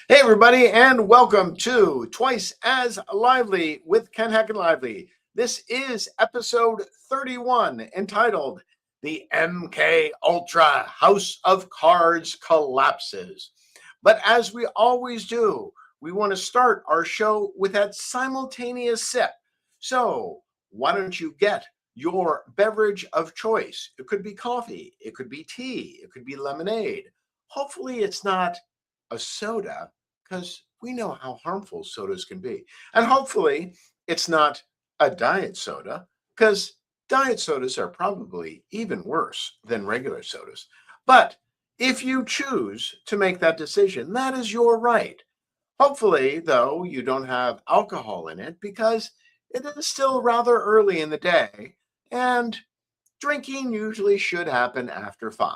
Hey, everybody, and welcome to Twice as Lively with Ken Heckenlively. This is episode 31 entitled The MKUltra House of Cards Collapses. But as we always do, we want to start our show with that simultaneous sip. So, why don't you get your beverage of choice? It could be coffee, it could be tea, it could be lemonade. Hopefully, it's not a soda because we know how harmful sodas can be. And hopefully, it's not a diet soda because diet sodas are probably even worse than regular sodas. But if you choose to make that decision, that is your right. Hopefully, though, you don't have alcohol in it because it is still rather early in the day and drinking usually should happen after 5.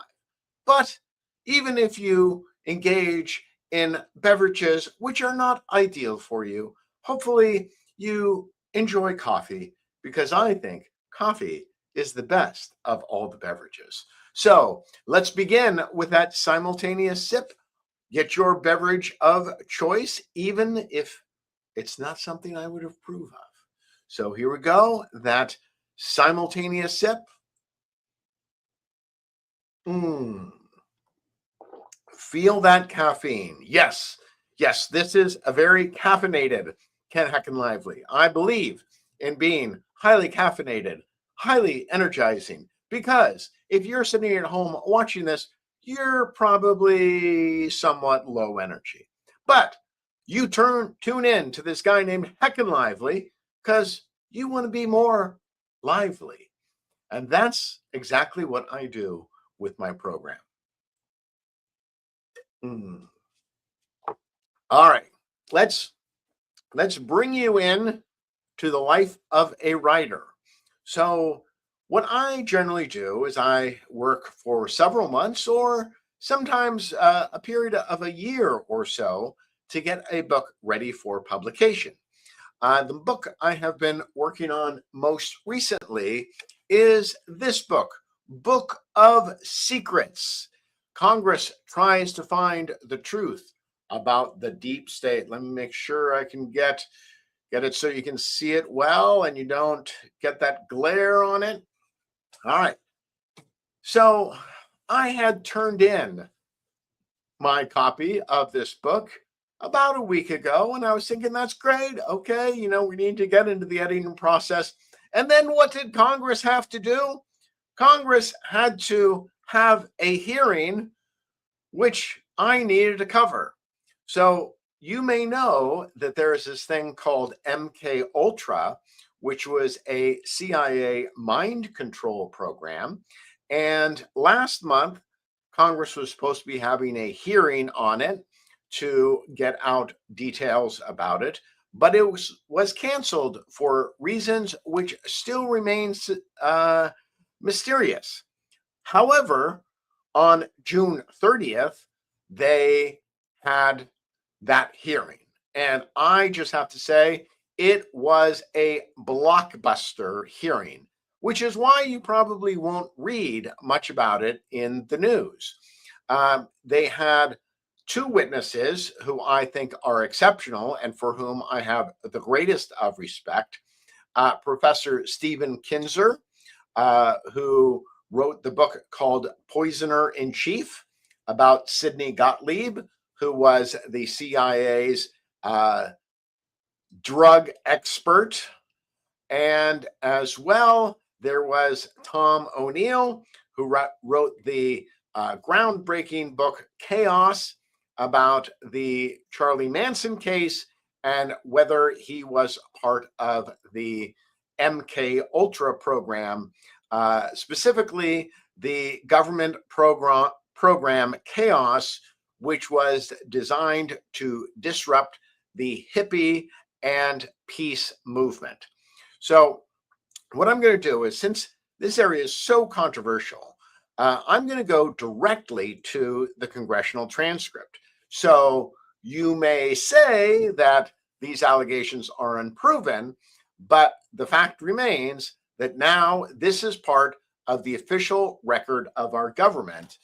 But even if you engage in beverages which are not ideal for you, hopefully you enjoy coffee because I think coffee is the best of all the beverages. So let's begin with that simultaneous sip. Get your beverage of choice, even if it's not something I would approve of. So here we go. That simultaneous sip. Feel that caffeine. Yes, yes, this is a very caffeinated Ken Heckenlively. I believe in being highly caffeinated, highly energizing, because if you're sitting at home watching this, you're probably somewhat low energy. But you tune in to this guy named Heckenlively because you want to be more lively. And that's exactly what I do with my program. Mm. All right, let's bring you in to the life of a writer. So, what I generally do is I work for several months or sometimes a period of a year or so to get a book ready for publication. The book I have been working on most recently is this book, Book of Secrets. Congress tries to find the truth about the deep state. Let me make sure I can get it so you can see it well and you don't get that glare on it. All right. So I had turned in my copy of this book about a week ago, and I was thinking, that's great. Okay, we need to get into the editing process. And then what did Congress have to do? Congress had to have a hearing, which I needed to cover. So you may know that there is this thing called MKUltra, which was a CIA mind control program. And last month, Congress was supposed to be having a hearing on it to get out details about it, but it was canceled for reasons which still remains mysterious. However, on June 30th, they had that hearing. And I just have to say, it was a blockbuster hearing, which is why you probably won't read much about it in the news. They had two witnesses who I think are exceptional and for whom I have the greatest of respect. Professor Stephen Kinzer, who wrote the book called Poisoner in Chief about Sidney Gottlieb, who was the CIA's drug expert. And as well, there was Tom O'Neill, who wrote the groundbreaking book Chaos about the Charlie Manson case and whether he was part of the MKUltra program, specifically the government program Chaos, which was designed to disrupt the hippie and peace movement. So what I'm going to do is, since this area is so controversial, I'm going to go directly to the congressional transcript. So you may say that these allegations are unproven, but the fact remains that now this is part of the official record of our government.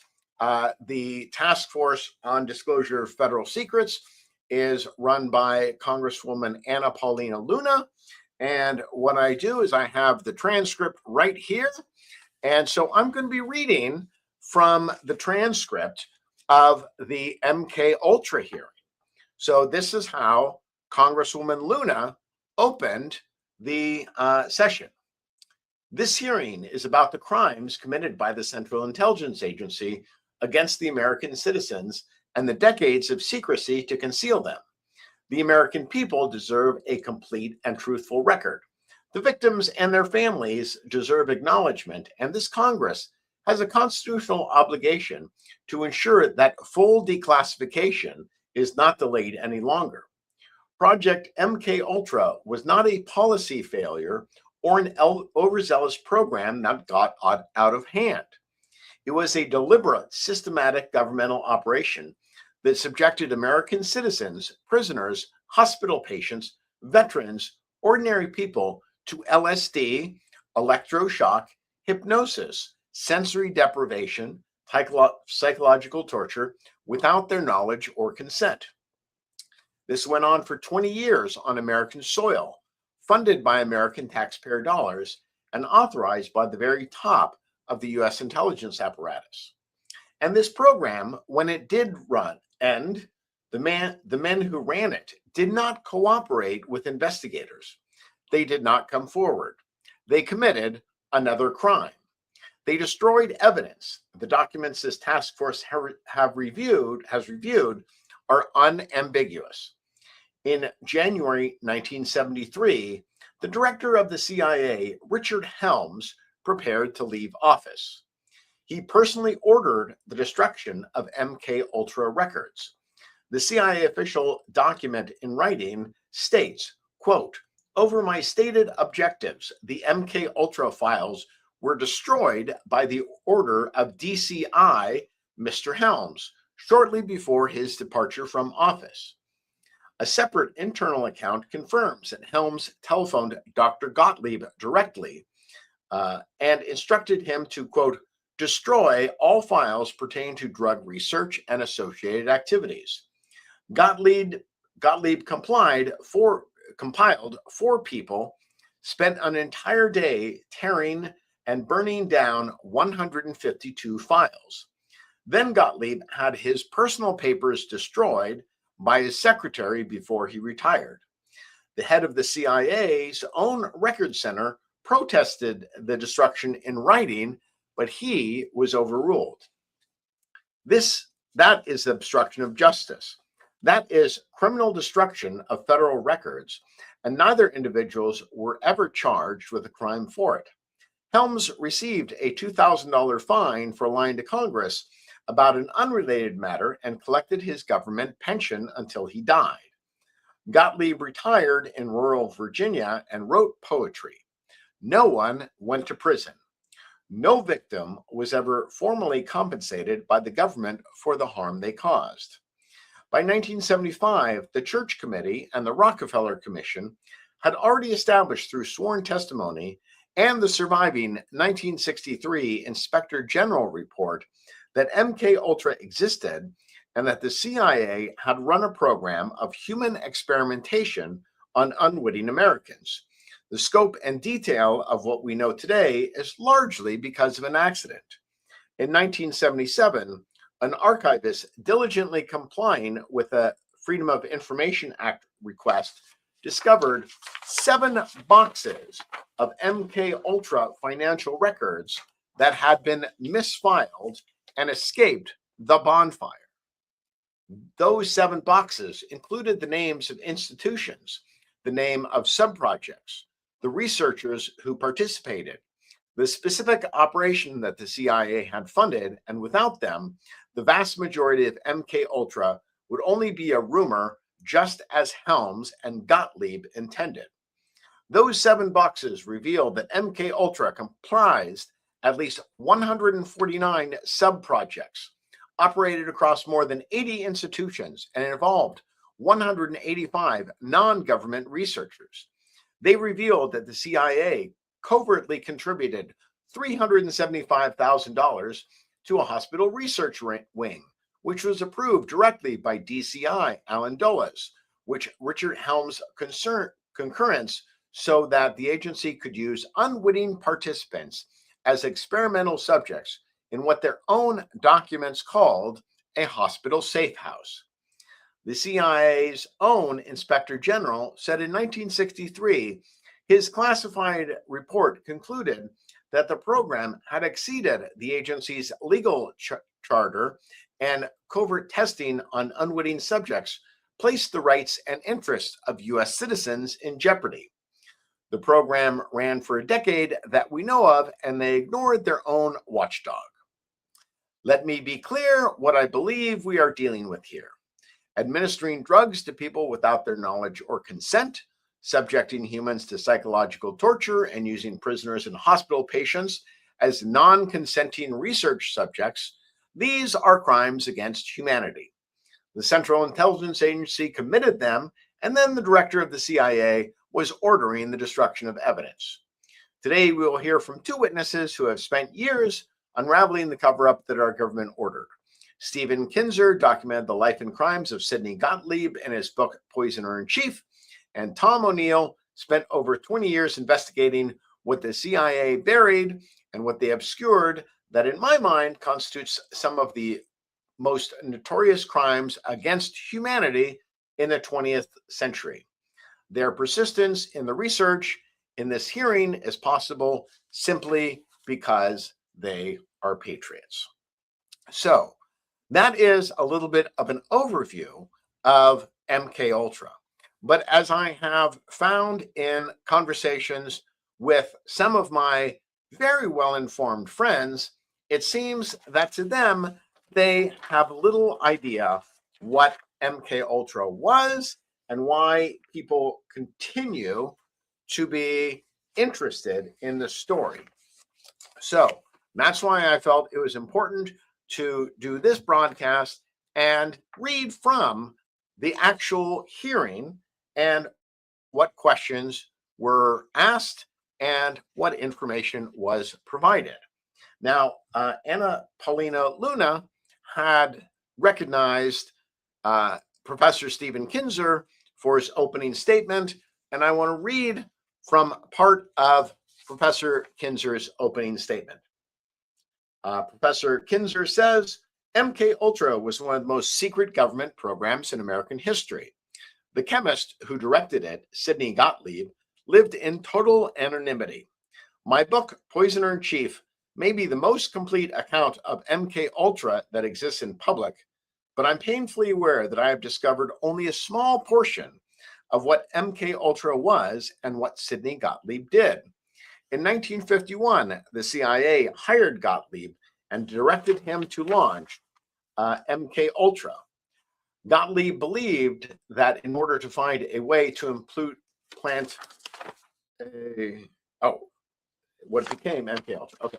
The Task Force on Disclosure of Federal Secrets is run by Congresswoman Anna Paulina Luna. And what I do is I have the transcript right here. And so I'm going to be reading from the transcript of the MKUltra hearing. So this is how Congresswoman Luna opened the session. This hearing is about the crimes committed by the Central Intelligence Agency against the American citizens and the decades of secrecy to conceal them. The American people deserve a complete and truthful record. The victims and their families deserve acknowledgement, and this Congress has a constitutional obligation to ensure that full declassification is not delayed any longer. Project MKUltra was not a policy failure or an overzealous program that got out of hand. It was a deliberate, systematic governmental operation that subjected American citizens, prisoners, hospital patients, veterans, ordinary people to LSD, electroshock, hypnosis, sensory deprivation, psychological torture without their knowledge or consent. This went on for 20 years on American soil, funded by American taxpayer dollars and authorized by the very top of the U.S. intelligence apparatus. And this program, when it did end, the men who ran it did not cooperate with investigators. They did not come forward. They committed another crime. They destroyed evidence. The documents this task force has reviewed are unambiguous. In January 1973, the director of the CIA, Richard Helms, prepared to leave office. He personally ordered the destruction of MKUltra records. The CIA official document in writing states, quote, "Over my stated objectives, the MKUltra files were destroyed by the order of DCI Mr. Helms shortly before his departure from office." A separate internal account confirms that Helms telephoned Dr. Gottlieb directly and instructed him to, quote, "destroy all files pertaining to drug research and associated activities." Gottlieb compiled 4 people, spent an entire day tearing and burning down 152 files. Then Gottlieb had his personal papers destroyed by his secretary before he retired. The head of the CIA's own record center protested the destruction in writing, but he was overruled. That is obstruction of justice. That is criminal destruction of federal records, and neither individuals were ever charged with a crime for it. Helms received a $2,000 fine for lying to Congress about an unrelated matter and collected his government pension until he died. Gottlieb retired in rural Virginia and wrote poetry. No one went to prison. No victim was ever formally compensated by the government for the harm they caused. By 1975, the Church Committee and the Rockefeller Commission had already established through sworn testimony and the surviving 1963 Inspector General report that MKUltra existed and that the CIA had run a program of human experimentation on unwitting Americans. The scope and detail of what we know today is largely because of an accident. In 1977, an archivist diligently complying with a Freedom of Information Act request discovered 7 boxes of MKUltra financial records that had been misfiled and escaped the bonfire. Those 7 boxes included the names of institutions, the name of subprojects, the researchers who participated, the specific operation that the CIA had funded, and without them, the vast majority of MKUltra would only be a rumor, just as Helms and Gottlieb intended. Those 7 boxes revealed that MKUltra comprised at least 149 subprojects, operated across more than 80 institutions, and involved 185 non-government researchers. They revealed that the CIA covertly contributed $375,000 to a hospital research wing, which was approved directly by DCI Alan Dulles, which Richard Helms' concurrence so that the agency could use unwitting participants as experimental subjects in what their own documents called a hospital safe house. The CIA's own Inspector General said in 1963 his classified report concluded that the program had exceeded the agency's legal charter, and covert testing on unwitting subjects placed the rights and interests of U.S. citizens in jeopardy. The program ran for a decade that we know of, and they ignored their own watchdog. Let me be clear what I believe we are dealing with here. Administering drugs to people without their knowledge or consent, subjecting humans to psychological torture, and using prisoners and hospital patients as non-consenting research subjects, these are crimes against humanity. The Central Intelligence Agency committed them, and then the director of the CIA was ordering the destruction of evidence. Today, we will hear from two witnesses who have spent years unraveling the cover-up that our government ordered. Stephen Kinzer documented the life and crimes of Sidney Gottlieb in his book, Poisoner in Chief, and Tom O'Neill spent over 20 years investigating what the CIA buried and what they obscured that, in my mind, constitutes some of the most notorious crimes against humanity in the 20th century. Their persistence in the research in this hearing is possible simply because they are patriots. So that is a little bit of an overview of MKUltra. But as I have found in conversations with some of my very well-informed friends, it seems that to them, they have little idea what MKUltra was and why people continue to be interested in the story. So that's why I felt it was important to do this broadcast and read from the actual hearing and what questions were asked and what information was provided. Now, Anna Paulina Luna had recognized Professor Stephen Kinzer for his opening statement, and I want to read from part of Professor Kinzer's opening statement. Professor Kinzer says, MKUltra was one of the most secret government programs in American history. The chemist who directed it, Sidney Gottlieb, lived in total anonymity. My book, Poisoner in Chief, may be the most complete account of MKUltra that exists in public, but I'm painfully aware that I have discovered only a small portion of what MKUltra was and what Sidney Gottlieb did. In 1951, the CIA hired Gottlieb and directed him to launch MKUltra. Gottlieb believed that in order to find a way to plant what it became MKUltra. Okay.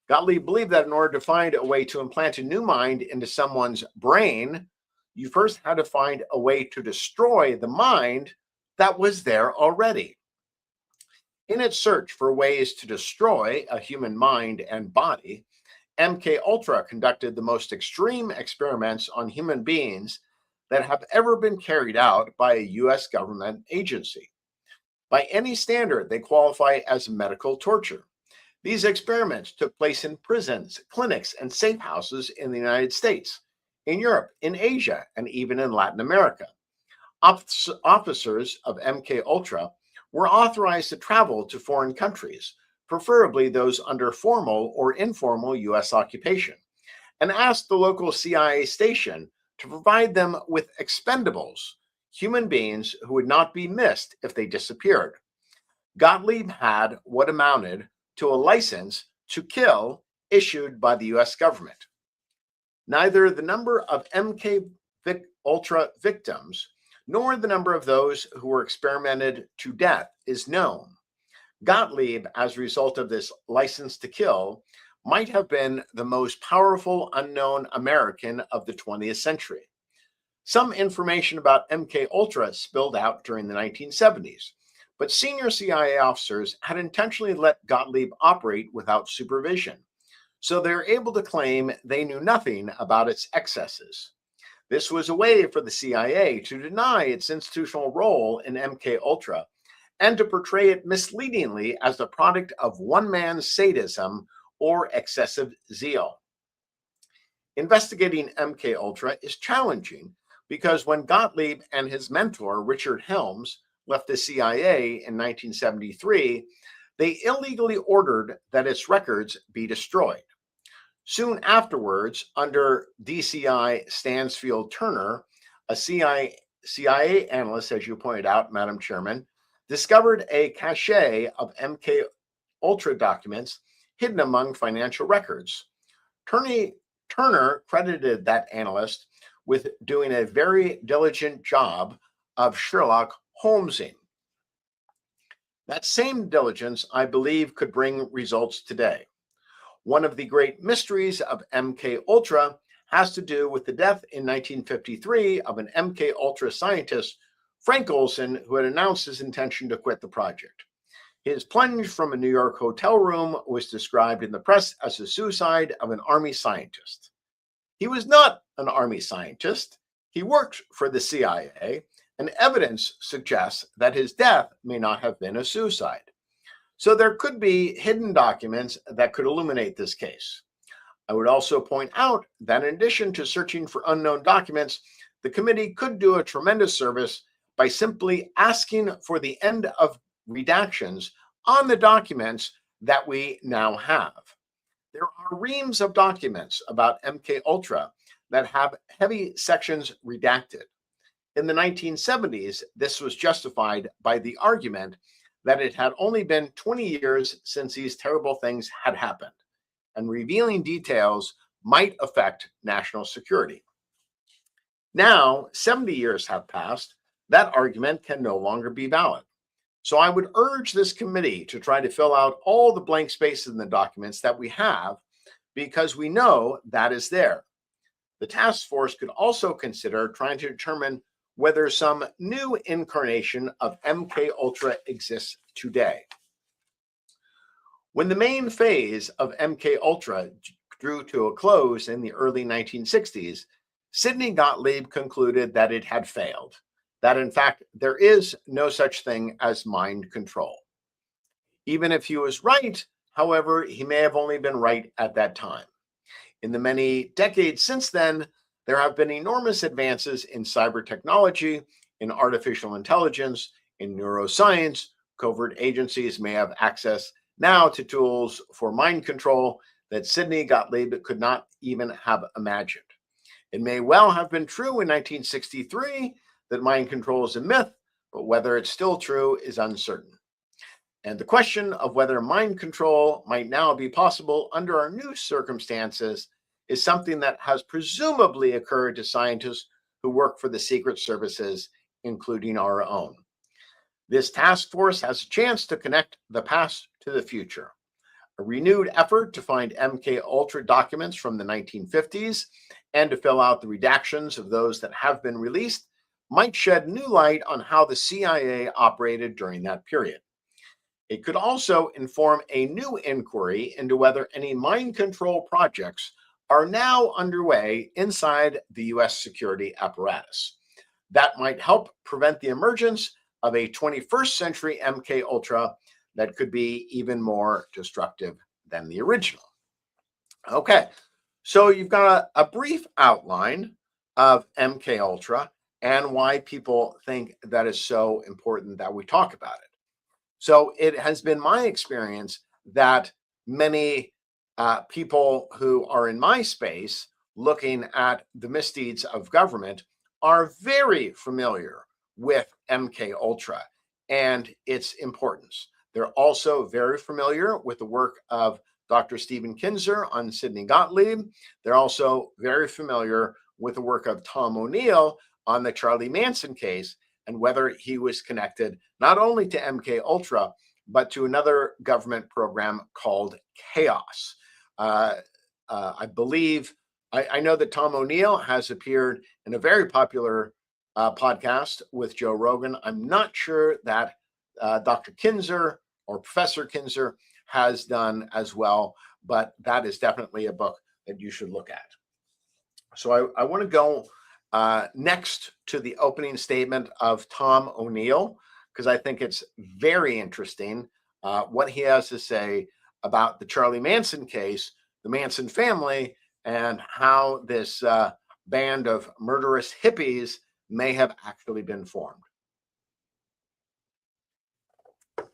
Gottlieb believed that in order to find a way to implant a new mind into someone's brain, you first had to find a way to destroy the mind that was there already. In its search for ways to destroy a human mind and body, MKUltra conducted the most extreme experiments on human beings that have ever been carried out by a U.S. government agency. By any standard, they qualify as medical torture. These experiments took place in prisons, clinics, and safe houses in the United States, in Europe, in Asia, and even in Latin America. Officers of MKUltra were authorized to travel to foreign countries, preferably those under formal or informal U.S. occupation, and asked the local CIA station to provide them with expendables, human beings who would not be missed if they disappeared. Gottlieb had what amounted to a license to kill issued by the U.S. government. Neither the number of MKUltra victims nor the number of those who were experimented to death is known. Gottlieb, as a result of this license to kill, might have been the most powerful unknown American of the 20th century. Some information about MKUltra spilled out during the 1970s, but senior CIA officers had intentionally let Gottlieb operate without supervision. so they're able to claim they knew nothing about its excesses. This was a way for the CIA to deny its institutional role in MKUltra and to portray it misleadingly as the product of one man's sadism or excessive zeal. Investigating MKUltra is challenging because when Gottlieb and his mentor, Richard Helms, left the CIA in 1973, they illegally ordered that its records be destroyed. Soon afterwards, under DCI Stansfield Turner, a CIA analyst, as you pointed out, Madam Chairman, discovered a cache of MKUltra documents hidden among financial records. Turner credited that analyst with doing a very diligent job of Sherlock Holmesing. That same diligence, I believe, could bring results today. One of the great mysteries of MKUltra has to do with the death in 1953 of an MKUltra scientist, Frank Olson, who had announced his intention to quit the project. His plunge from a New York hotel room was described in the press as the suicide of an Army scientist. He was not an Army scientist. He worked for the CIA, and evidence suggests that his death may not have been a suicide. So there could be hidden documents that could illuminate this case. I would also point out that in addition to searching for unknown documents, the committee could do a tremendous service by simply asking for the end of redactions on the documents that we now have. There are reams of documents about MKUltra that have heavy sections redacted. In the 1970s, this was justified by the argument that it had only been 20 years since these terrible things had happened, and revealing details might affect national security. Now, 70 years have passed, that argument can no longer be valid. So I would urge this committee to try to fill out all the blank spaces in the documents that we have, because we know that is there. The task force could also consider trying to determine whether some new incarnation of MKUltra exists today. When the main phase of MKUltra drew to a close in the early 1960s, Sidney Gottlieb concluded that it had failed, that in fact there is no such thing as mind control. Even if he was right, however, he may have only been right at that time. In the many decades since then, there have been enormous advances in cyber technology, in artificial intelligence, in neuroscience. Covert agencies may have access now to tools for mind control that Sidney Gottlieb could not even have imagined. It may well have been true in 1963 that mind control is a myth, but whether it's still true is uncertain. And the question of whether mind control might now be possible under our new circumstances is something that has presumably occurred to scientists who work for the secret services, including our own. This task force has a chance to connect the past to the future. A renewed effort to find MKUltra documents from the 1950s and to fill out the redactions of those that have been released might shed new light on how the CIA operated during that period. It could also inform a new inquiry into whether any mind control projects are now underway inside the US security apparatus. That might help prevent the emergence of a 21st century MKUltra that could be even more destructive than the original. Okay, so you've got a brief outline of MKUltra and why people think that is so important that we talk about it. So it has been my experience that many people who are in my space looking at the misdeeds of government are very familiar with MKUltra and its importance. They're also very familiar with the work of Dr. Stephen Kinzer on Sidney Gottlieb. They're also very familiar with the work of Tom O'Neill on the Charlie Manson case and whether he was connected not only to MKUltra, but to another government program called Chaos. I believe, I know that Tom O'Neill has appeared in a very popular podcast with Joe Rogan. I'm not sure that Dr. Kinzer or Professor Kinzer has done as well, but that is definitely a book that you should look at. So I want to go next to the opening statement of Tom O'Neill, because I think it's very interesting what he has to say about the Charlie Manson case, the Manson family, and how this band of murderous hippies may have actually been formed.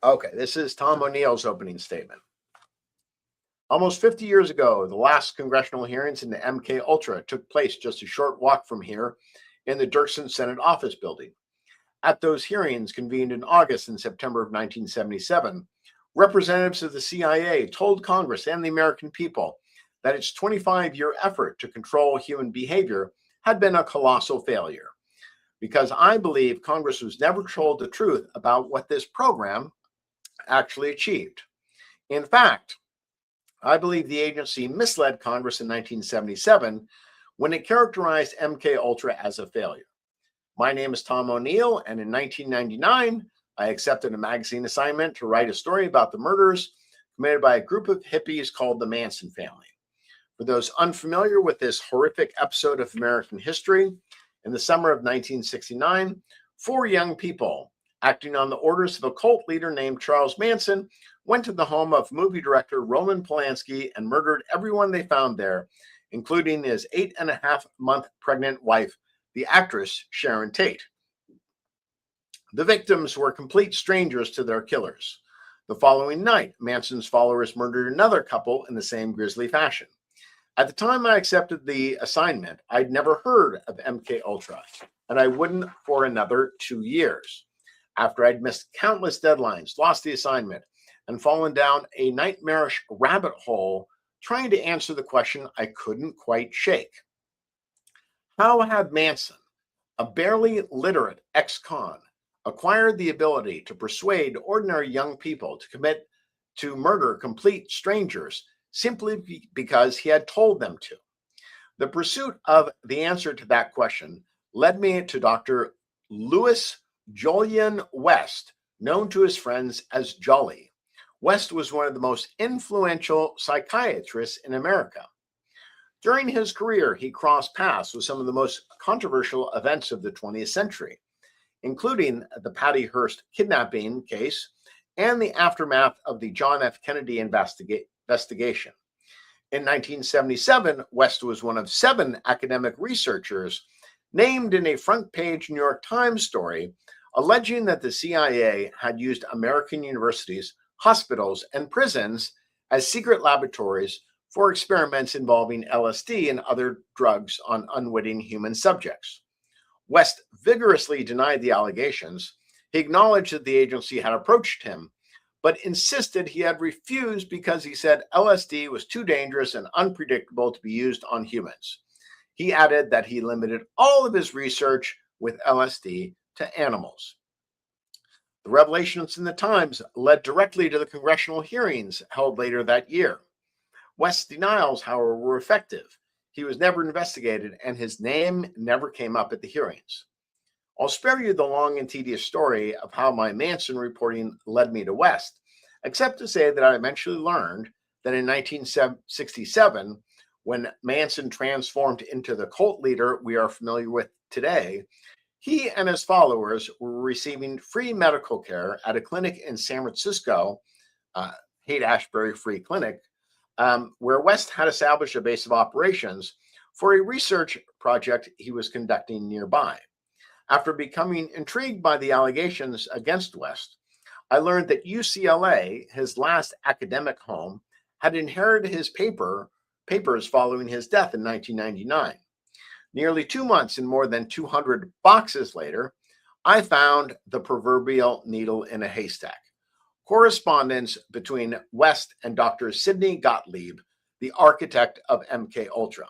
Okay, this is Tom O'Neill's opening statement. Almost 50 years ago, the last congressional hearings into MKUltra took place just a short walk from here in the Dirksen Senate Office Building. At those hearings, convened in August and September of 1977, representatives of the CIA told Congress and the American people that its 25-year effort to control human behavior had been a colossal failure. Because I believe Congress was never told the truth about what this program actually achieved. In fact, I believe the agency misled Congress in 1977 when it characterized MKUltra as a failure. My name is Tom O'Neill, and in 1999, I accepted a magazine assignment to write a story about the murders committed by a group of hippies called the Manson family. For those unfamiliar with this horrific episode of American history, in the summer of 1969, 4 young people, acting on the orders of a cult leader named Charles Manson, went to the home of movie director Roman Polanski and murdered everyone they found there, including his 8.5-month pregnant wife, the actress Sharon Tate. The victims were complete strangers to their killers. The following night, Manson's followers murdered another couple in the same grisly fashion. At the time I accepted the assignment, I'd never heard of MKUltra, and I wouldn't for another 2 years. After I'd missed countless deadlines, lost the assignment, and fallen down a nightmarish rabbit hole trying to answer the question I couldn't quite shake. How had Manson, a barely literate ex-con, acquired the ability to persuade ordinary young people to murder complete strangers simply because he had told them to? The pursuit of the answer to that question led me to Dr. Louis Jolyon West, known to his friends as Jolly. West was one of the most influential psychiatrists in America. During his career, he crossed paths with some of the most controversial events of the 20th century, including the Patty Hearst kidnapping case and the aftermath of the John F. Kennedy investigation. In 1977, West was one of 7 academic researchers named in a front-page New York Times story alleging that the CIA had used American universities, hospitals, and prisons as secret laboratories for experiments involving LSD and other drugs on unwitting human subjects. West vigorously denied the allegations. He acknowledged that the agency had approached him, but insisted he had refused because he said LSD was too dangerous and unpredictable to be used on humans. He added that he limited all of his research with LSD to animals. The revelations in the Times led directly to the congressional hearings held later that year. West's denials, however, were effective. He was never investigated, and his name never came up at the hearings. I'll spare you the long and tedious story of how my Manson reporting led me to West, except to say that I eventually learned that in 1967, when Manson transformed into the cult leader we are familiar with today, he and his followers were receiving free medical care at a clinic in San Francisco, Haight-Ashbury Free Clinic, where West had established a base of operations for a research project he was conducting nearby. After becoming intrigued by the allegations against West, I learned that UCLA, his last academic home, had inherited his papers following his death in 1999. Nearly 2 months and more than 200 boxes later, I found the proverbial needle in a haystack. Correspondence between West and Dr. Sidney Gottlieb, the architect of MKUltra.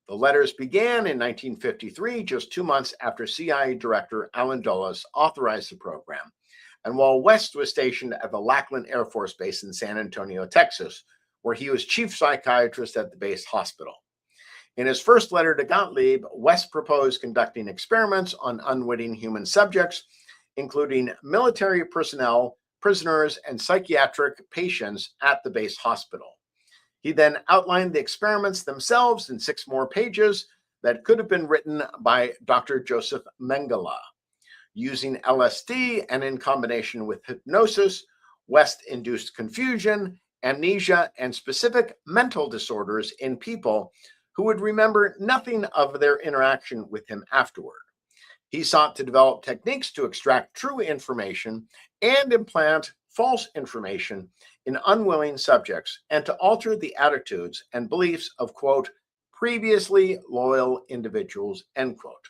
The letters began in 1953, just 2 months after CIA Director Allen Dulles authorized the program, and while West was stationed at the Lackland Air Force Base in San Antonio, Texas, where he was chief psychiatrist at the base hospital. In his first letter to Gottlieb, West proposed conducting experiments on unwitting human subjects, including military personnel, prisoners, and psychiatric patients at the base hospital. He then outlined the experiments themselves in 6 more pages that could have been written by Dr. Joseph Mengele. Using LSD and in combination with hypnosis, West induced confusion, amnesia, and specific mental disorders in people who would remember nothing of their interaction with him afterward. He sought to develop techniques to extract true information and implant false information in unwilling subjects and to alter the attitudes and beliefs of, quote, previously loyal individuals, end quote.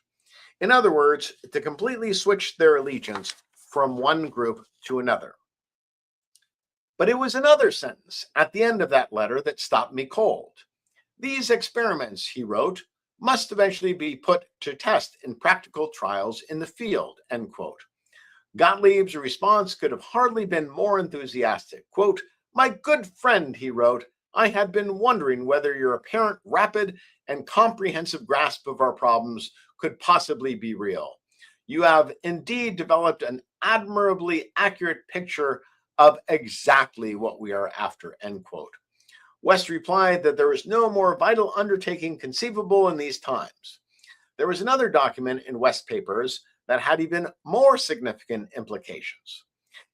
In other words, to completely switch their allegiance from one group to another. But it was another sentence at the end of that letter that stopped me cold. These experiments, he wrote, must eventually be put to test in practical trials in the field, end quote. Gottlieb's response could have hardly been more enthusiastic. Quote, my good friend, he wrote, I had been wondering whether your apparent rapid and comprehensive grasp of our problems could possibly be real. You have indeed developed an admirably accurate picture of exactly what we are after, end quote. West replied that there was no more vital undertaking conceivable in these times. There was another document in West papers that had even more significant implications.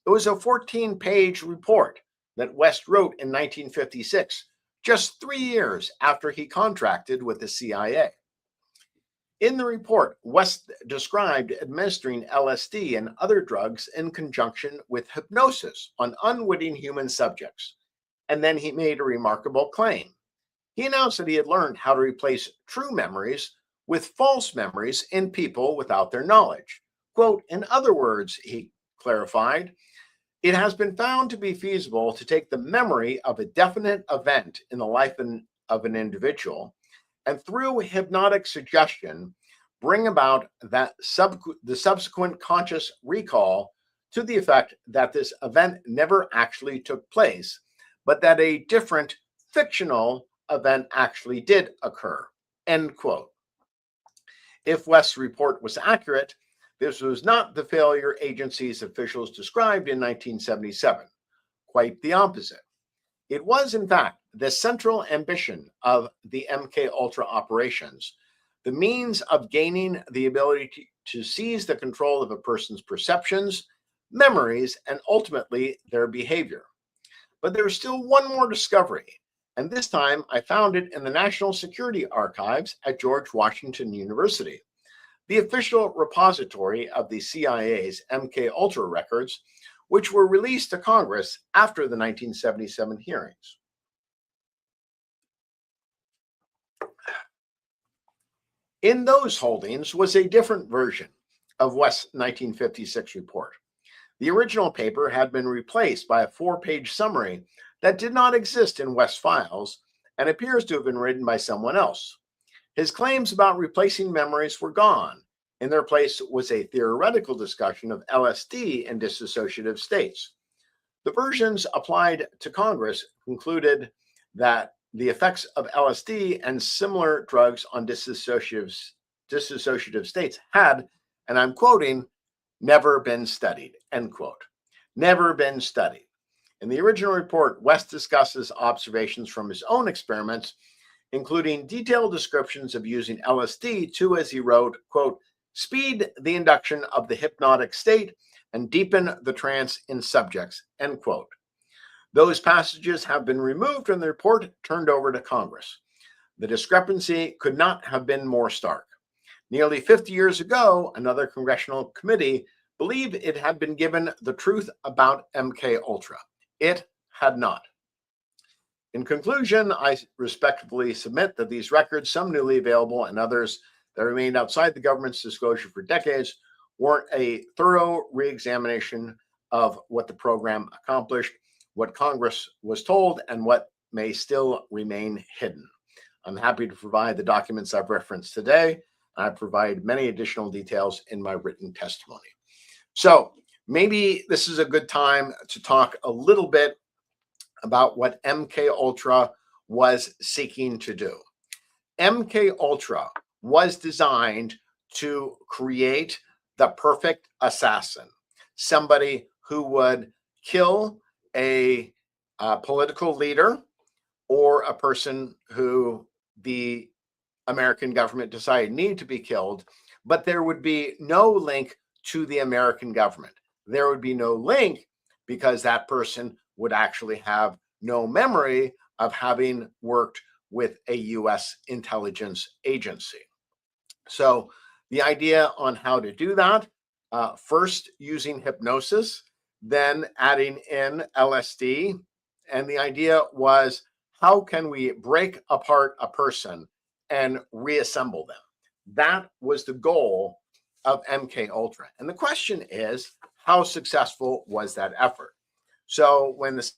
It was a 14-page report that West wrote in 1956, just 3 years after he contracted with the CIA. In the report, West described administering LSD and other drugs in conjunction with hypnosis on unwitting human subjects. And then he made a remarkable claim. He announced that he had learned how to replace true memories with false memories in people without their knowledge. Quote, in other words, he clarified, it has been found to be feasible to take the memory of a definite event in the life of an individual and through hypnotic suggestion, bring about the subsequent conscious recall to the effect that this event never actually took place, but that a different fictional event actually did occur, end quote. If West's report was accurate, this was not the failure agency's officials described in 1977. Quite the opposite. It was, in fact, the central ambition of the MKUltra operations, the means of gaining the ability to seize the control of a person's perceptions, memories, and ultimately their behavior. But there's still one more discovery, and this time I found it in the National Security Archives at George Washington University, the official repository of the CIA's MKUltra records, which were released to Congress after the 1977 hearings. In those holdings was a different version of West's 1956 report. The original paper had been replaced by a 4-page summary that did not exist in West's files and appears to have been written by someone else. His claims about replacing memories were gone. In their place was a theoretical discussion of LSD in dissociative states. The versions applied to Congress concluded that the effects of LSD and similar drugs on dissociative states had, and I'm quoting, never been studied, end quote. Never been studied. In the original report, West discusses observations from his own experiments, including detailed descriptions of using LSD to, as he wrote, quote, speed the induction of the hypnotic state and deepen the trance in subjects, end quote. Those passages have been removed from the report turned over to Congress. The discrepancy could not have been more stark. Nearly 50 years ago, another congressional committee believed it had been given the truth about MKUltra. It had not. In conclusion, I respectfully submit that these records, some newly available and others that remained outside the government's disclosure for decades, warrant a thorough re-examination of what the program accomplished, what Congress was told, and what may still remain hidden. I'm happy to provide the documents I've referenced today. I provide many additional details in my written testimony. So maybe this is a good time to talk a little bit about what MKUltra was seeking to do. MKUltra was designed to create the perfect assassin, somebody who would kill a political leader or a person who the American government decided needed to be killed, but there would be no link to the American government. There would be no link because that person would actually have no memory of having worked with a US intelligence agency. So the idea on how to do that, first using hypnosis, then adding in LSD. And the idea was, how can we break apart a person and reassemble them? That was the goal of MKUltra. And the question is, how successful was that effort? So when the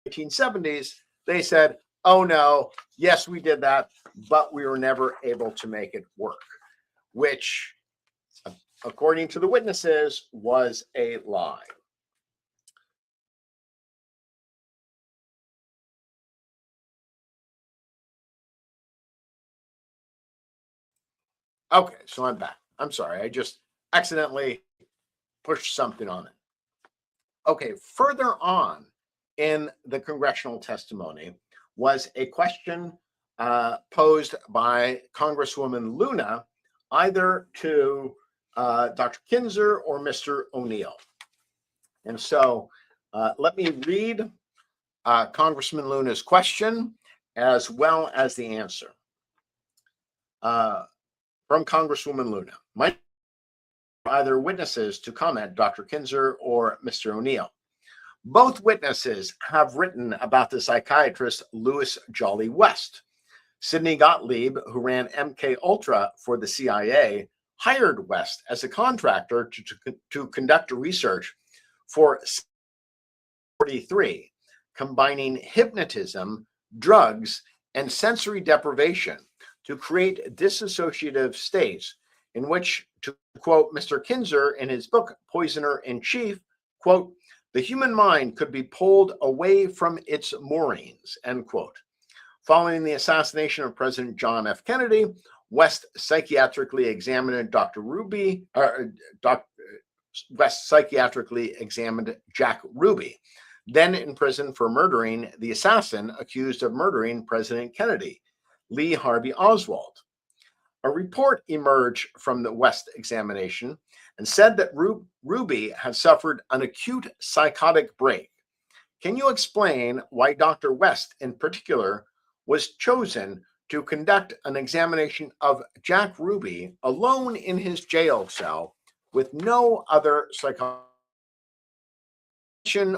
1970s, they said, oh no, yes, we did that, but we were never able to make it work, which, according to the witnesses, was a lie. Okay, so I'm back. I'm sorry, I just accidentally pushed something on it. Okay, further on in the congressional testimony was a question posed by Congresswoman Luna, either to Dr. Kinzer or Mr. O'Neill. And so let me read Congressman Luna's question as well as the answer. From Congresswoman Luna. Might either witnesses to comment, Dr. Kinzer or Mr. O'Neill. Both witnesses have written about the psychiatrist Louis Jolly West. Sidney Gottlieb, who ran MKUltra for the CIA, hired West as a contractor to conduct research for 43, combining hypnotism, drugs, and sensory deprivation to create dissociative states in which, to quote Mr. Kinzer in his book, Poisoner in Chief, quote, the human mind could be pulled away from its moorings, end quote. Following the assassination of President John F. Kennedy, West psychiatrically examined West psychiatrically examined Jack Ruby, then in prison for murdering the assassin accused of murdering President Kennedy, Lee Harvey Oswald. A report emerged from the West examination and said that Ruby had suffered an acute psychotic break. Can you explain why Dr. West in particular was chosen to conduct an examination of Jack Ruby alone in his jail cell with no other psychologist?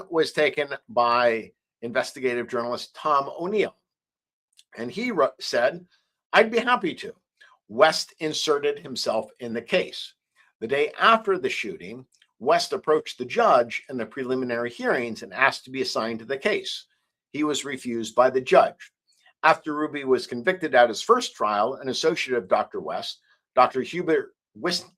Was taken by investigative journalist Tom O'Neill. And he said, I'd be happy to. West inserted himself in the case. The day after the shooting, West approached the judge in the preliminary hearings and asked to be assigned to the case. He was refused by the judge. After Ruby was convicted at his first trial, an associate of Dr. West, Dr. Hubert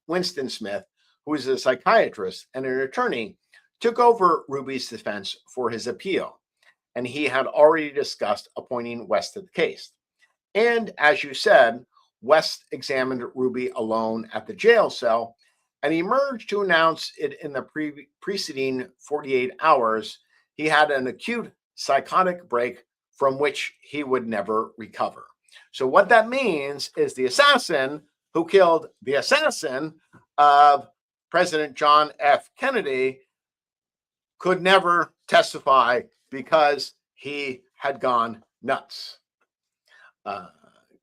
Winston Smith, who was a psychiatrist and an attorney, took over Ruby's defense for his appeal, and he had already discussed appointing West to the case. And as you said, West examined Ruby alone at the jail cell and emerged to announce it in the preceding 48 hours. He had an acute psychotic break from which he would never recover. So what that means is the assassin who killed the assassin of President John F. Kennedy could never testify because he had gone nuts.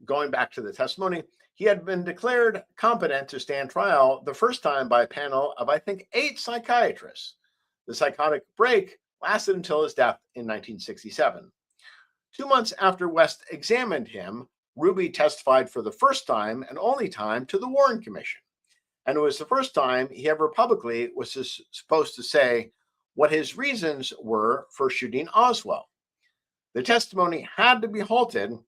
Going back to the testimony, he had been declared competent to stand trial the first time by a panel of, I think, 8 psychiatrists. The psychotic break lasted until his death in 1967. 2 months after West examined him, Ruby testified for the first time and only time to the Warren Commission. And it was the first time he ever publicly was supposed to say what his reasons were for shooting Oswald. The testimony had to be halted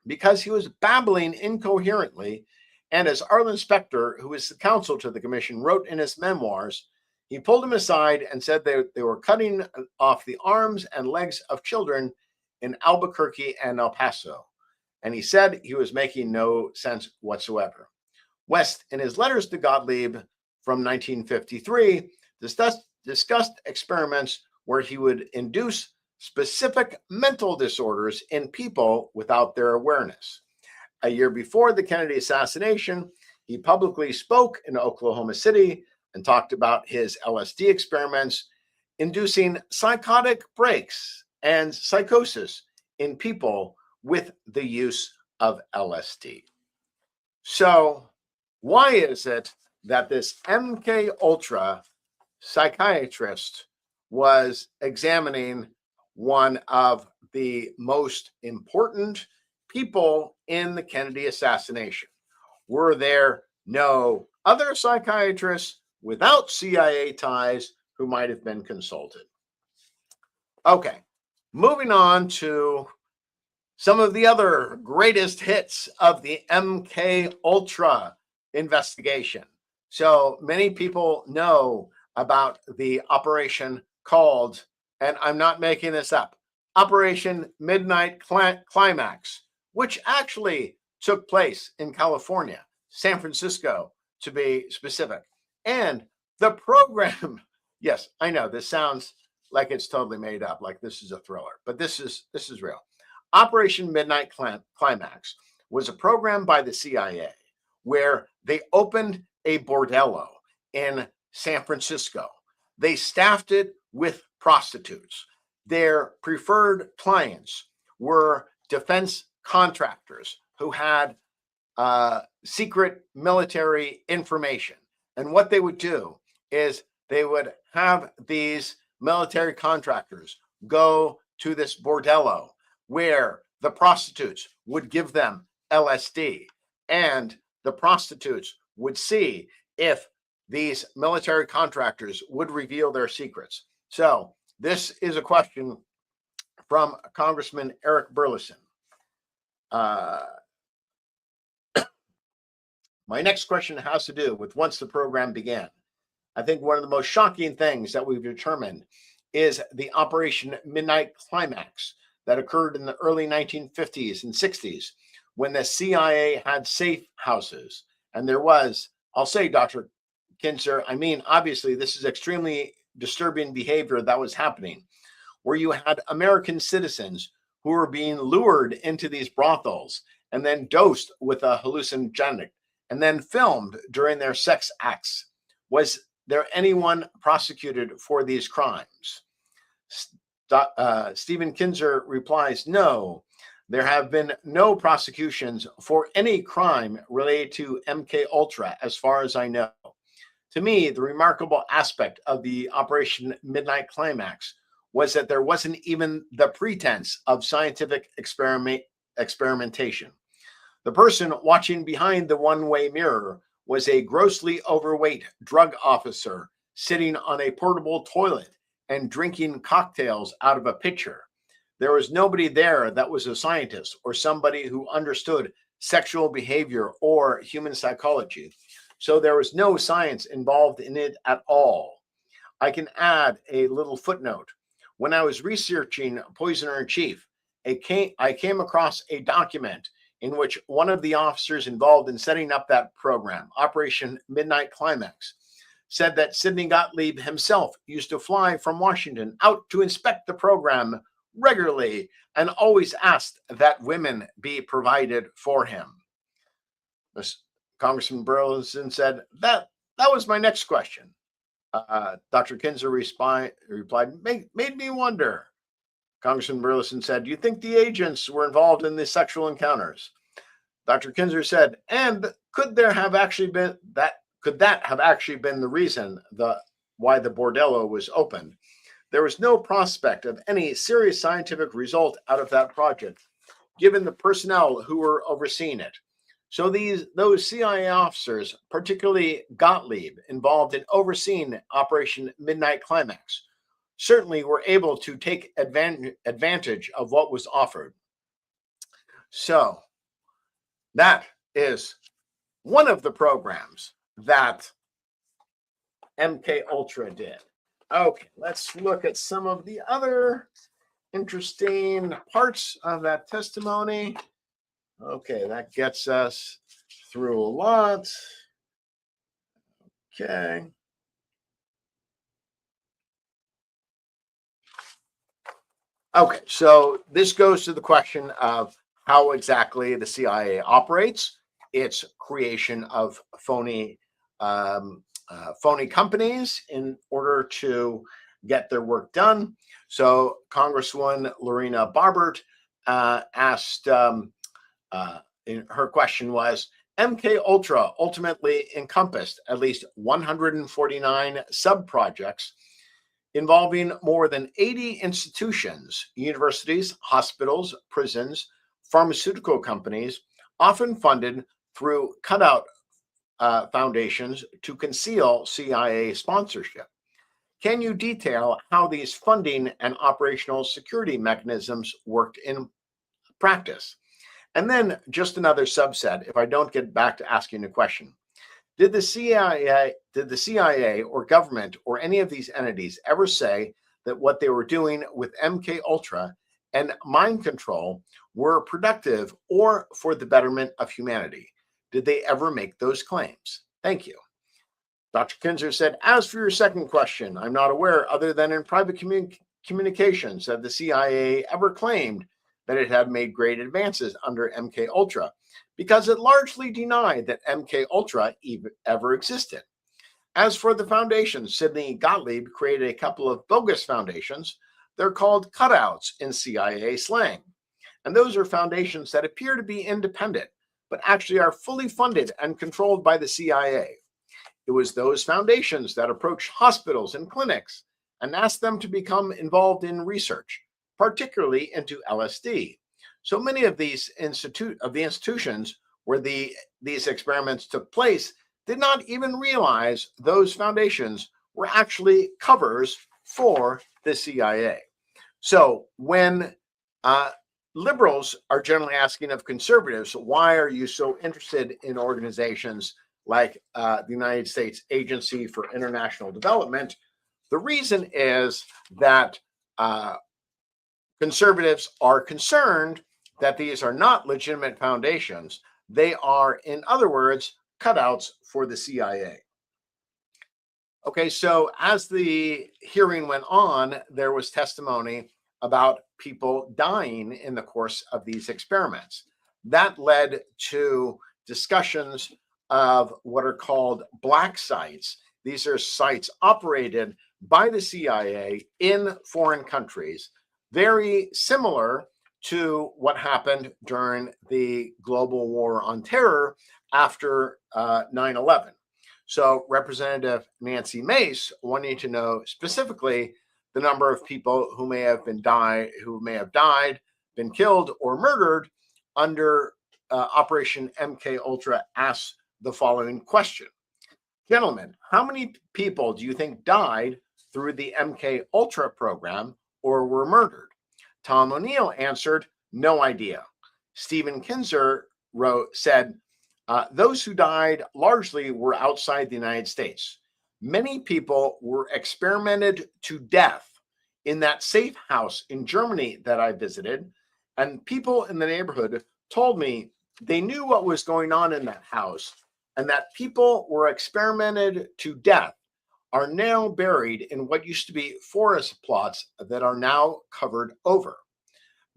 because he was babbling incoherently, and as Arlen Specter, who is the counsel to the commission, wrote in his memoirs, he pulled him aside and said they were cutting off the arms and legs of children in Albuquerque and El Paso. And he said he was making no sense whatsoever. West, in his letters to Gottlieb from 1953, discussed experiments where he would induce specific mental disorders in people without their awareness. A year before the Kennedy assassination, he publicly spoke in Oklahoma City and talked about his LSD experiments, inducing psychotic breaks and psychosis in people with the use of LSD. So, why is it that this MKUltra psychiatrist was examining one of the most important people in the Kennedy assassination? Were there no other psychiatrists without CIA ties who might have been consulted? Okay, moving on to some of the other greatest hits of the MKUltra investigation. So many people know about the operation called, and I'm not making this up, Operation Midnight Climax, which actually took place in California, San Francisco, to be specific. And the program, yes, I know this sounds like it's totally made up, like this is a thriller, but this is real. Operation Midnight Climax was a program by the CIA where they opened a bordello in San Francisco. They staffed it with prostitutes. Their preferred clients were defense contractors who had secret military information. And what they would do is they would have these military contractors go to this bordello where the prostitutes would give them LSD, and the prostitutes would see if these military contractors would reveal their secrets. So this is a question from Congressman Eric Burleson. My next question has to do with once the program began. I think one of the most shocking things that we've determined is the Operation Midnight Climax that occurred in the early 1950s and 60s when the CIA had safe houses. And there was, I'll say, Dr. Kinzer, I mean, obviously, this is extremely disturbing behavior that was happening, where you had American citizens who were being lured into these brothels and then dosed with a hallucinogenic and then filmed during their sex acts. Was there anyone prosecuted for these crimes? Stephen Kinzer replies, no, there have been no prosecutions for any crime related to MKUltra, as far as I know. To me, the remarkable aspect of the Operation Midnight Climax was that there wasn't even the pretense of scientific experimentation. The person watching behind the one-way mirror was a grossly overweight drug officer sitting on a portable toilet and drinking cocktails out of a pitcher. There was nobody there that was a scientist or somebody who understood sexual behavior or human psychology. So there was no science involved in it at all. I can add a little footnote. When I was researching Poisoner in Chief, I came across a document in which one of the officers involved in setting up that program, Operation Midnight Climax, said that Sidney Gottlieb himself used to fly from Washington out to inspect the program regularly and always asked that women be provided for him. Congressman Burleson said, that was my next question. Dr. Kinzer replied, made me wonder. Congressman Burleson said, do you think the agents were involved in the sexual encounters? Dr. Kinzer said, and could that have actually been the reason why the bordello was opened? There was no prospect of any serious scientific result out of that project, given the personnel who were overseeing it. So those CIA officers, particularly Gottlieb, involved in overseeing Operation Midnight Climax, certainly were able to take advantage of what was offered. So that is one of the programs that MKUltra did. Okay, let's look at some of the other interesting parts of that testimony. Okay, that gets us through a lot. Okay. Okay, so this goes to the question of how exactly the CIA operates, its creation of phony companies in order to get their work done. So Congresswoman Lorena Barbert asked, her question was, MK Ultra ultimately encompassed at least 149 sub-projects involving more than 80 institutions, universities, hospitals, prisons, pharmaceutical companies, often funded through cutout foundations to conceal CIA sponsorship. Can you detail how these funding and operational security mechanisms worked in practice? And then just another subset, if I don't get back to asking a question. Did the CIA or government or any of these entities ever say that what they were doing with MK Ultra and mind control were productive or for the betterment of humanity? Did they ever make those claims? Thank you. Dr. Kinzer said, as for your second question, I'm not aware, other than in private communications, that the CIA ever claimed that it had made great advances under MK Ultra, because it largely denied that MK Ultra ever existed. As for the foundations, Sidney Gottlieb created a couple of bogus foundations. They're called cutouts in CIA slang. And those are foundations that appear to be independent, but actually are fully funded and controlled by the CIA. It was those foundations that approached hospitals and clinics and asked them to become involved in research, particularly into LSD. So many of these institutions where these experiments took place did not even realize those foundations were actually covers for the CIA. So when liberals are generally asking of conservatives, why are you so interested in organizations like the United States Agency for International Development? The reason is that conservatives are concerned that these are not legitimate foundations. They are, in other words, cutouts for the CIA. Okay, so as the hearing went on, there was testimony about people dying in the course of these experiments. That led to discussions of what are called black sites. These are sites operated by the CIA in foreign countries, very similar to what happened during the global war on terror after 9/11. So Representative Nancy Mace wanting to know specifically the number of people who may have died, been killed, or murdered under Operation MK Ultra asks the following question. Gentlemen, how many people do you think died through the MK Ultra program or were murdered? Tom O'Neill answered, no idea. Stephen Kinzer said, those who died largely were outside the United States. Many people were experimented to death in that safe house in Germany that I visited, and people in the neighborhood told me they knew what was going on in that house and that people were experimented to death are now buried in what used to be forest plots that are now covered over.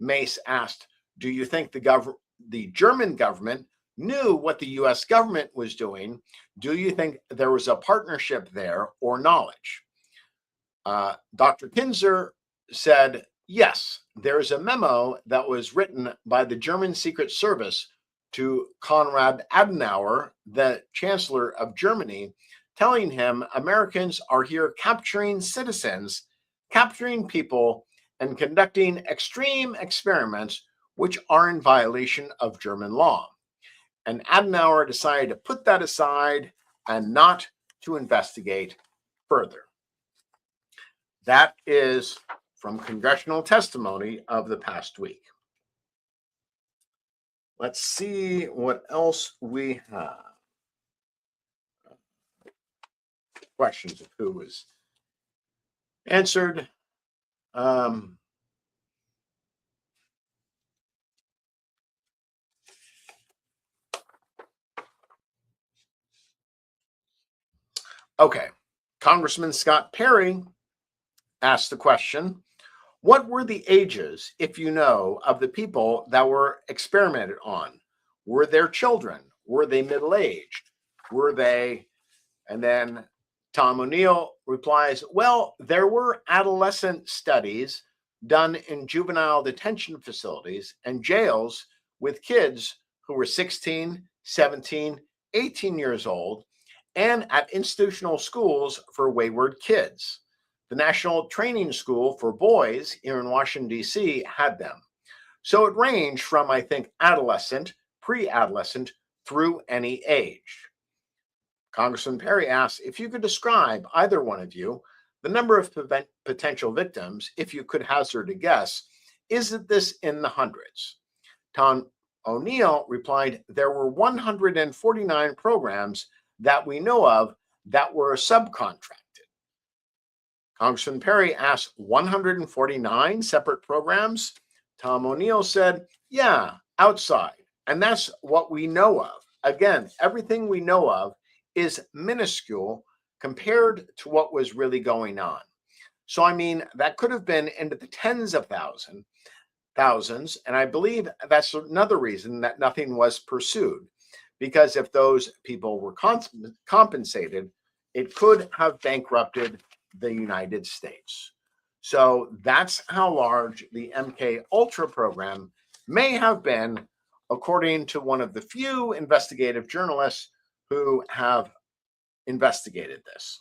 Mace asked, do you think the German government knew what the US government was doing? Do you think there was a partnership there or knowledge? Dr. Kinzer said, yes, there's a memo that was written by the German Secret Service to Konrad Adenauer, the Chancellor of Germany, telling him Americans are here capturing citizens, capturing people, and conducting extreme experiments which are in violation of German law. And Adenauer decided to put that aside and not to investigate further. That is from congressional testimony of the past week. Let's see what else we have. Questions of who was answered. Okay, Congressman Scott Perry asked the question, What were the ages, if you know, of the people that were experimented on? Were there children? Were they middle aged? Were they And then Tom O'Neill replies, well, there were adolescent studies done in juvenile detention facilities and jails with kids who were 16, 17, 18 years old, and at institutional schools for wayward kids. The National Training School for Boys here in Washington, D.C. had them. So it ranged from, I think, adolescent, pre adolescent, through any age. Congressman Perry asks if you could describe, either one of you, the number of potential victims, if you could hazard a guess, is it this in the hundreds? Tom O'Neill replied, there were 149 programs that we know of that were subcontracted. Congressman Perry asked 149 separate programs. Tom O'Neill said, yeah, outside. And that's what we know of. Again, everything we know of is minuscule compared to what was really going on. So, I mean, that could have been into the tens of thousands. And I believe that's another reason that nothing was pursued. Because if those people were compensated, it could have bankrupted the United States. So that's how large the MKUltra program may have been, according to one of the few investigative journalists who have investigated this.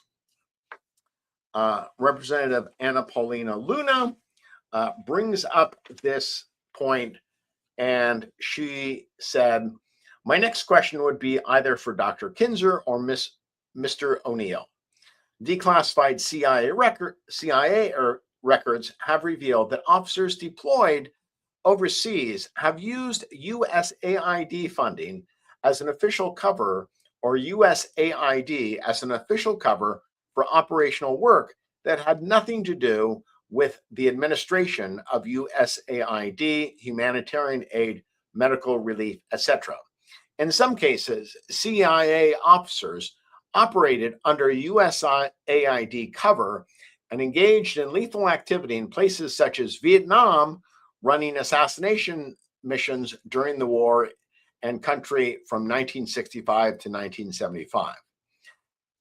Representative Anna Paulina Luna brings up this point, and she said, my next question would be either for Dr. Kinzer or Mr. O'Neill. Declassified CIA records have revealed that officers deployed overseas have used USAID funding as an official cover, or USAID as an official cover for operational work that had nothing to do with the administration of USAID, humanitarian aid, medical relief, etc. In some cases, CIA officers operated under USAID cover and engaged in lethal activity in places such as Vietnam, running assassination missions during the war and country from 1965 to 1975.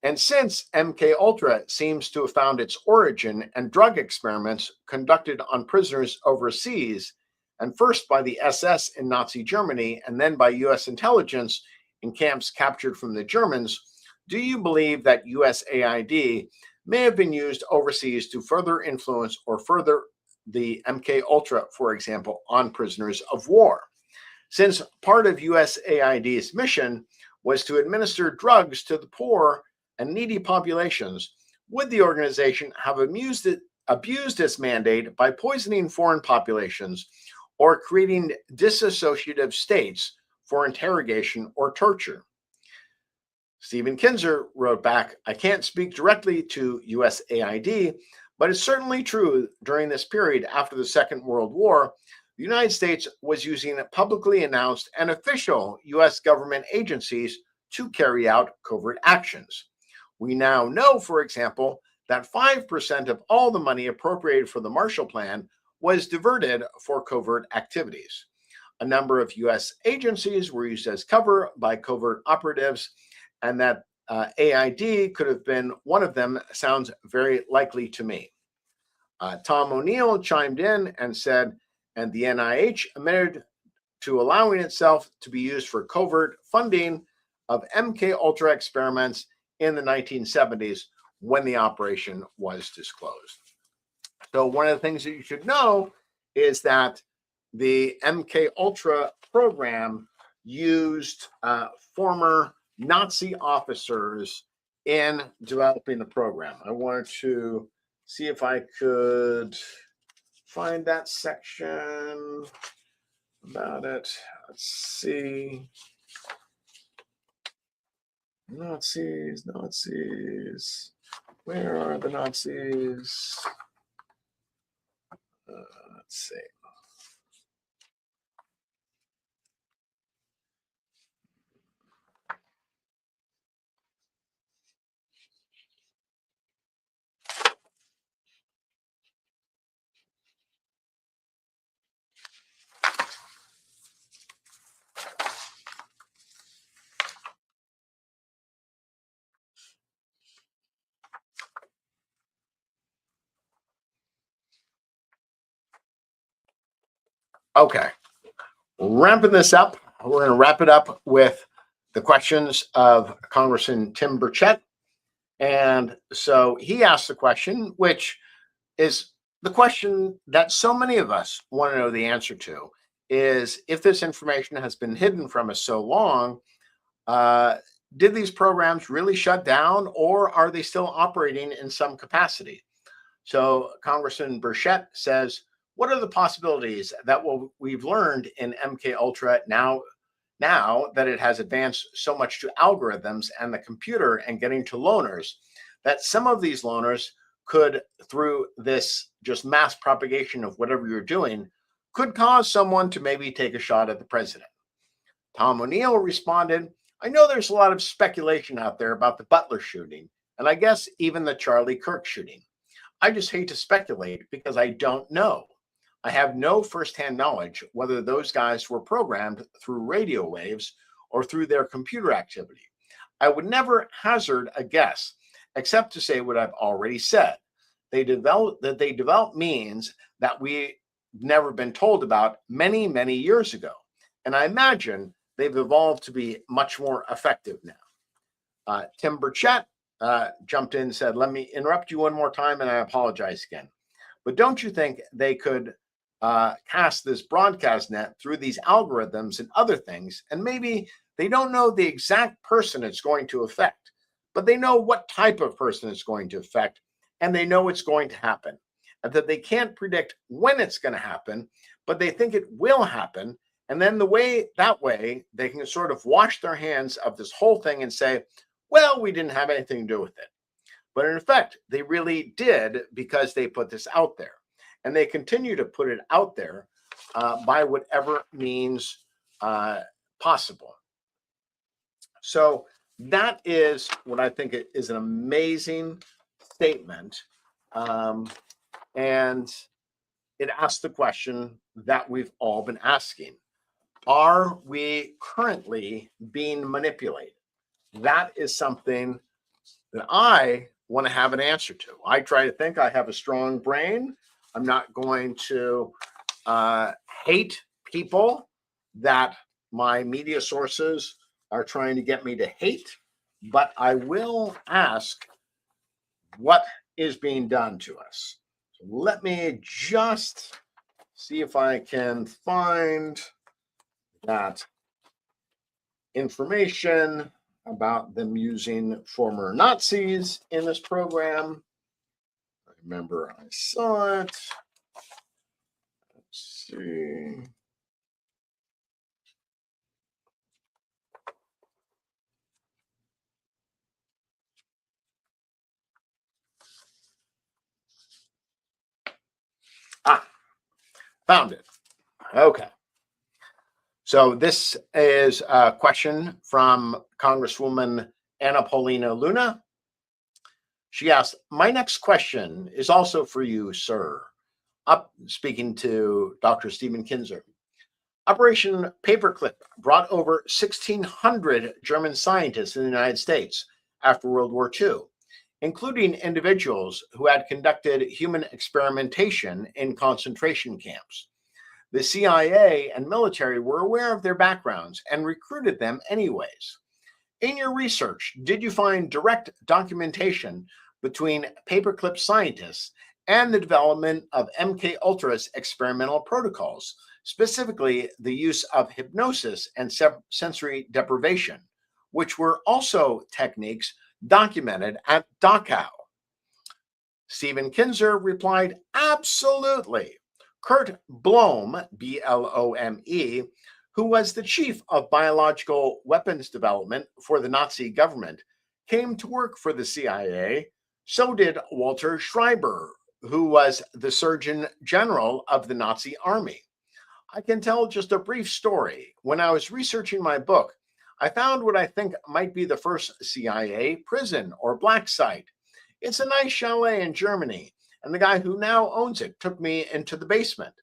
And since MKUltra seems to have found its origin in drug experiments conducted on prisoners overseas, and first by the SS in Nazi Germany and then by US intelligence in camps captured from the Germans, do you believe that USAID may have been used overseas to further influence or further the MKUltra, for example, on prisoners of war? Since part of USAID's mission was to administer drugs to the poor and needy populations, would the organization have abused its mandate by poisoning foreign populations or creating dissociative states for interrogation or torture? Stephen Kinzer wrote back, I can't speak directly to USAID, but it's certainly true during this period after the Second World War, the United States was using publicly announced and official US government agencies to carry out covert actions. We now know, for example, that 5% of all the money appropriated for the Marshall Plan was diverted for covert activities. A number of US agencies were used as cover by covert operatives, and that AID could have been one of them sounds very likely to me. Tom O'Neill chimed in and said, and the NIH admitted to allowing itself to be used for covert funding of MKUltra experiments in the 1970s when the operation was disclosed. So one of the things that you should know is that the MKUltra program used former Nazi officers in developing the program. I wanted to see if I could find that section about it. Let's see. Nazis. Where are the Nazis? Let's see. Okay, ramping this up. We're going to wrap it up with the questions of Congressman Tim Burchett. And so he asked the question, which is the question that so many of us want to know the answer to, is if this information has been hidden from us so long, uh, did these programs really shut down, or are they still operating in some capacity? So Congressman Burchett says, what are the possibilities that we've learned in MKUltra now that it has advanced so much to algorithms and the computer and getting to loners, that some of these loners could, through this just mass propagation of whatever you're doing, could cause someone to maybe take a shot at the president? Tom O'Neill responded, I know there's a lot of speculation out there about the Butler shooting, and I guess even the Charlie Kirk shooting. I just hate to speculate because I don't know. I have no firsthand knowledge whether those guys were programmed through radio waves or through their computer activity. I would never hazard a guess, except to say what I've already said. They develop means that we've never been told about many, many years ago. And I imagine they've evolved to be much more effective now. Tim Burchett jumped in and said, let me interrupt you one more time, and I apologize again. But don't you think they could cast this broadcast net through these algorithms and other things, and maybe they don't know the exact person it's going to affect, but they know what type of person it's going to affect, and they know it's going to happen, and that they can't predict when it's going to happen, but they think it will happen. And then that way they can sort of wash their hands of this whole thing and say, well, we didn't have anything to do with it. But in effect, they really did, because they put this out there. And they continue to put it out there by whatever means possible. So that is what I think is an amazing statement. And it asks the question that we've all been asking. Are we currently being manipulated? That is something that I want to have an answer to. I try to think. I have a strong brain. I'm not going to hate people that my media sources are trying to get me to hate, but I will ask what is being done to us. So let me just see if I can find that information about them using former Nazis in this program. I remember I saw it. Let's see. Found it. Okay. So this is a question from Congresswoman Anna Paulina Luna. She asked, my next question is also for you, sir. Speaking to Dr. Stephen Kinzer. Operation Paperclip brought over 1,600 German scientists in the United States after World War II, including individuals who had conducted human experimentation in concentration camps. The CIA and military were aware of their backgrounds and recruited them anyways. In your research, did you find direct documentation between Paperclip scientists and the development of MKUltra's experimental protocols, specifically the use of hypnosis and sensory deprivation, which were also techniques documented at Dachau? Stephen Kinzer replied, absolutely. Kurt Blome, B-L-O-M-E, who was the chief of biological weapons development for the Nazi government, came to work for the CIA. So did Walter Schreiber, who was the Surgeon General of the Nazi Army. I can tell just a brief story. When I was researching my book, I found what I think might be the first CIA prison or black site. It's a nice chalet in Germany, and the guy who now owns it took me into the basement.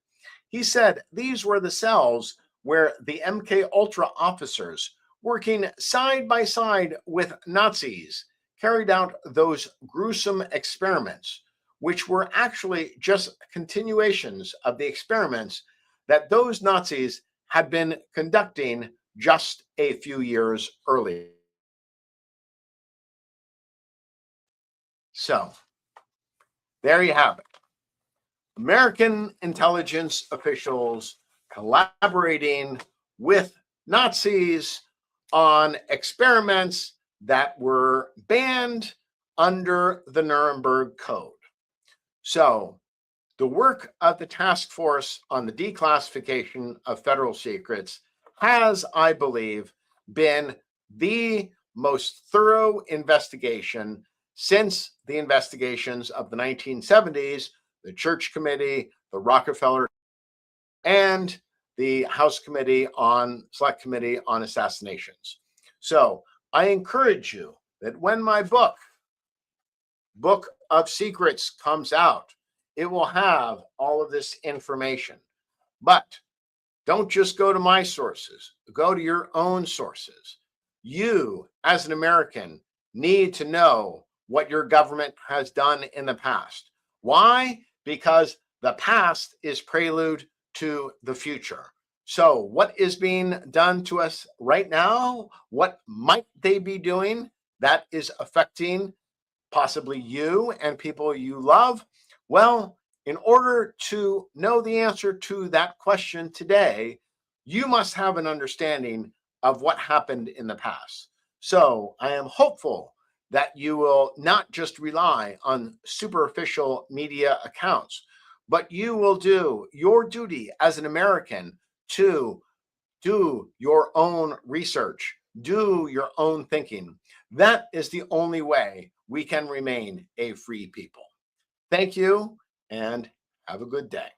He said these were the cells where the MKUltra officers, working side by side with Nazis, carried out those gruesome experiments, which were actually just continuations of the experiments that those Nazis had been conducting just a few years earlier. So, there you have it. American intelligence officials collaborating with Nazis on experiments that were banned under the Nuremberg Code. So, the work of the task force on the declassification of federal secrets has, I believe, been the most thorough investigation since the investigations of the 1970s, the Church Committee, the Rockefeller, and the House Select Committee on Assassinations. So I encourage you that when my book of Secrets, comes out, it will have all of this information. But don't just go to my sources, go to your own sources. You, as an American, need to know what your government has done in the past. Why? Because the past is prelude to the future. So, what is being done to us right now? What might they be doing that is affecting possibly you and people you love? Well, in order to know the answer to that question today, you must have an understanding of what happened in the past. So I am hopeful that you will not just rely on superficial media accounts, but you will do your duty as an American to do your own research, do your own thinking. That is the only way we can remain a free people. Thank you and have a good day.